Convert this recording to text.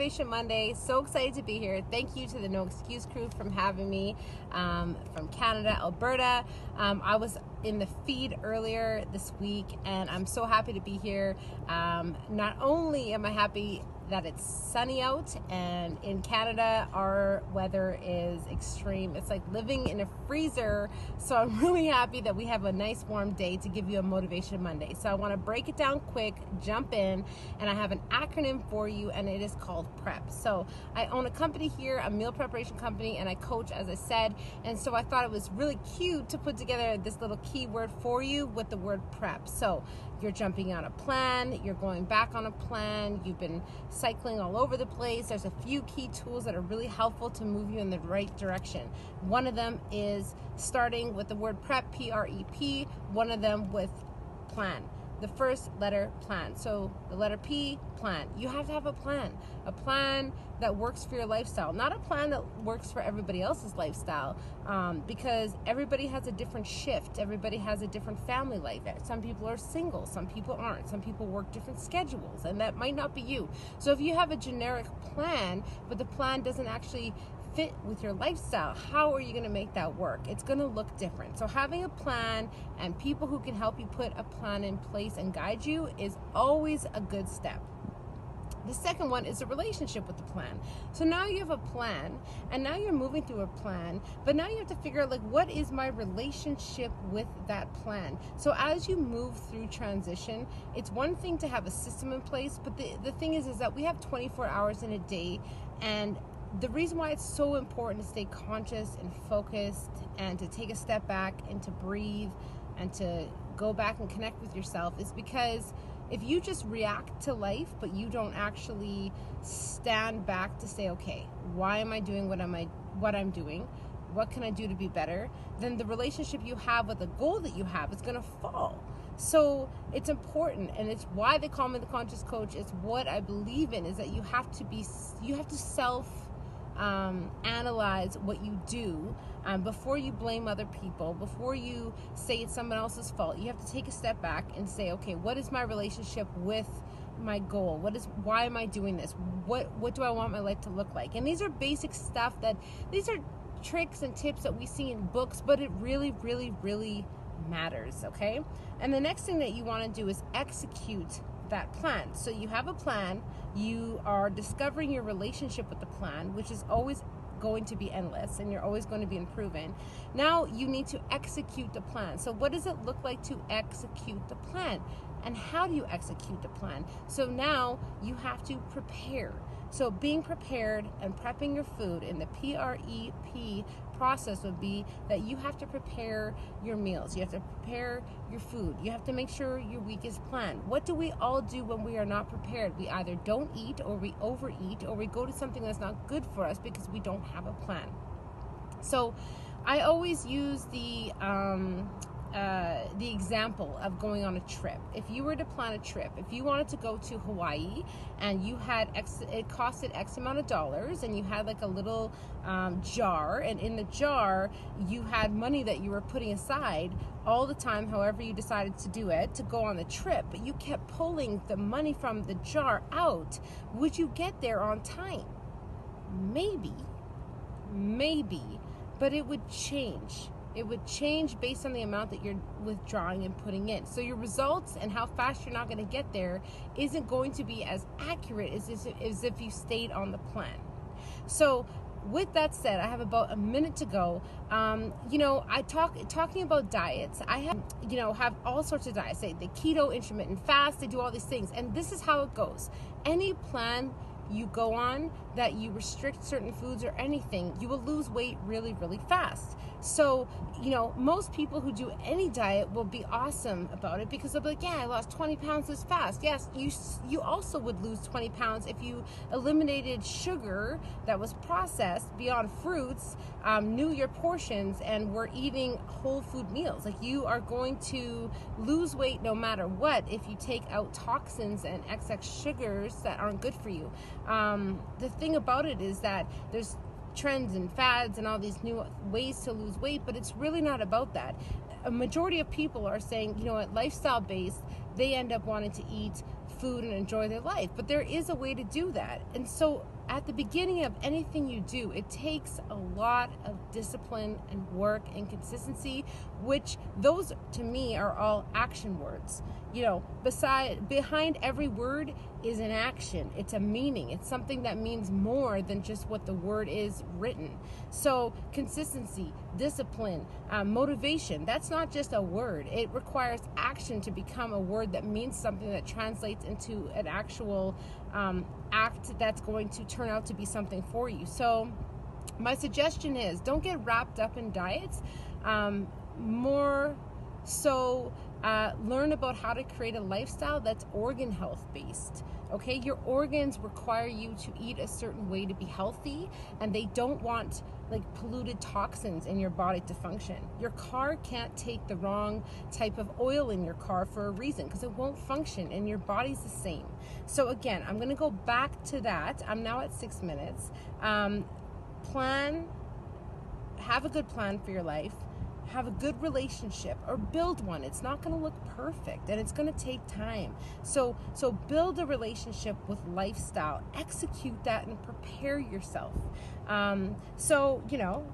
Motivation Monday. So excited to be here. Thank you to the No Excuse Crew for having me from Canada, Alberta. I was in the feed earlier this week and I'm so happy to be here. Not only am I happy that it's sunny out, and in Canada our weather is extreme. It's like living in a freezer, so I'm really happy that we have a nice warm day to give you a Motivation Monday. So I want to break it down quick, jump in, and I have an acronym for you, and it is called PREP. So I own a company here, a meal preparation company, and I coach, as I said, and so I thought it was really cute to put together this little keyword for you with the word PREP. So you're jumping on a plan, you're going back on a plan, you've been cycling all over the place. There's a few key tools that are really helpful to move you in the right direction. One of them is starting with the word PREP, P-R-E-P, one of them with plan. The first letter, plan. So the letter P, plan. You have to have a plan that works for your lifestyle, not a plan that works for everybody else's lifestyle, because everybody has a different shift. Everybody has a different family life. Some people are single, some people aren't. Some people work different schedules, and that might not be you. So if you have a generic plan, but the plan doesn't actually fit with your lifestyle, how are you going to make that work? It's going to look different. So having a plan and people who can help you put a plan in place and guide you is always a good step. The second one is a relationship with the plan. So now you have a plan, and now you're moving through a plan, but now you have to figure out, like, what is my relationship with that plan? So as you move through transition, it's one thing to have a system in place, but the thing is that we have 24 hours in a day, and the reason why it's so important to stay conscious and focused and to take a step back and to breathe and to go back and connect with yourself is because if you just react to life but you don't actually stand back to say, okay, why am I doing what I'm doing? What can I do to be better? Then the relationship you have with the goal that you have is going to fall. So it's important, and it's why they call me the conscious coach. It's what I believe in, is that you have to self analyze what you do before you blame other people, before you say it's someone else's fault. You have to take a step back and say, okay, what is my relationship with my goal? Why am I doing this? What do I want my life to look like? And these are basic stuff these are tricks and tips that we see in books, but it really, really, really matters, okay? And the next thing that you want to do is execute that plan. So you have a plan, you are discovering your relationship with the plan, which is always going to be endless, and you're always going to be improving. Now you need to execute the plan. So what does it look like to execute the plan? And how do you execute the plan? So now you have to prepare. So being prepared and prepping your food in the PREP process would be that you have to prepare your meals. You have to prepare your food. You have to make sure your week is planned. What do we all do when we are not prepared? We either don't eat, or we overeat, or we go to something that's not good for us because we don't have a plan. So I always use the example of going on a trip. If you were to plan a trip, if you wanted to go to Hawaii and you had it costed X amount of dollars, and you had like a little jar, and in the jar you had money that you were putting aside all the time, however you decided to do it, to go on the trip, but you kept pulling the money from the jar out, would you get there on time? Maybe, but it would change. It would change based on the amount that you're withdrawing and putting in. So your results and how fast you're not going to get there isn't going to be as accurate as if you stayed on the plan. So with that said, I have about a minute to go. Talking about diets, I have all sorts of diets. They keto, intermittent fast, they do all these things. And this is how it goes. Any plan you go on that you restrict certain foods or anything, you will lose weight really, really fast. So, most people who do any diet will be awesome about it because they'll be like, yeah, I lost 20 pounds this fast. Yes, you also would lose 20 pounds if you eliminated sugar that was processed beyond fruits, knew your portions, and were eating whole food meals. Like, you are going to lose weight no matter what if you take out toxins and excess sugars that aren't good for you. The thing about it is that there's trends and fads and all these new ways to lose weight, but it's really not about that. A majority of people are saying, lifestyle based, they end up wanting to eat food and enjoy their life, but there is a way to do that. And so at the beginning of anything you do, it takes a lot of discipline and work and consistency, which those to me are all action words. You know, behind every word is an action. It's a meaning. It's something that means more than just what the word is written. So consistency, discipline, motivation, that's not just a word. It requires action to become a word that means something, that translates into an actual act that's going to turn out to be something for you. So my suggestion is, don't get wrapped up in diets. More so, learn about how to create a lifestyle that's organ health based. Okay, your organs require you to eat a certain way to be healthy, and they don't want like polluted toxins in your body to function. Your car can't take the wrong type of oil in your car for a reason, because it won't function, and your body's the same. So again, I'm gonna go back to that. I'm now at 6 minutes. Have a good plan for your life. Have a good relationship, or build one. It's not going to look perfect, and it's going to take time. So build a relationship with lifestyle, execute that, and prepare yourself. So, you know,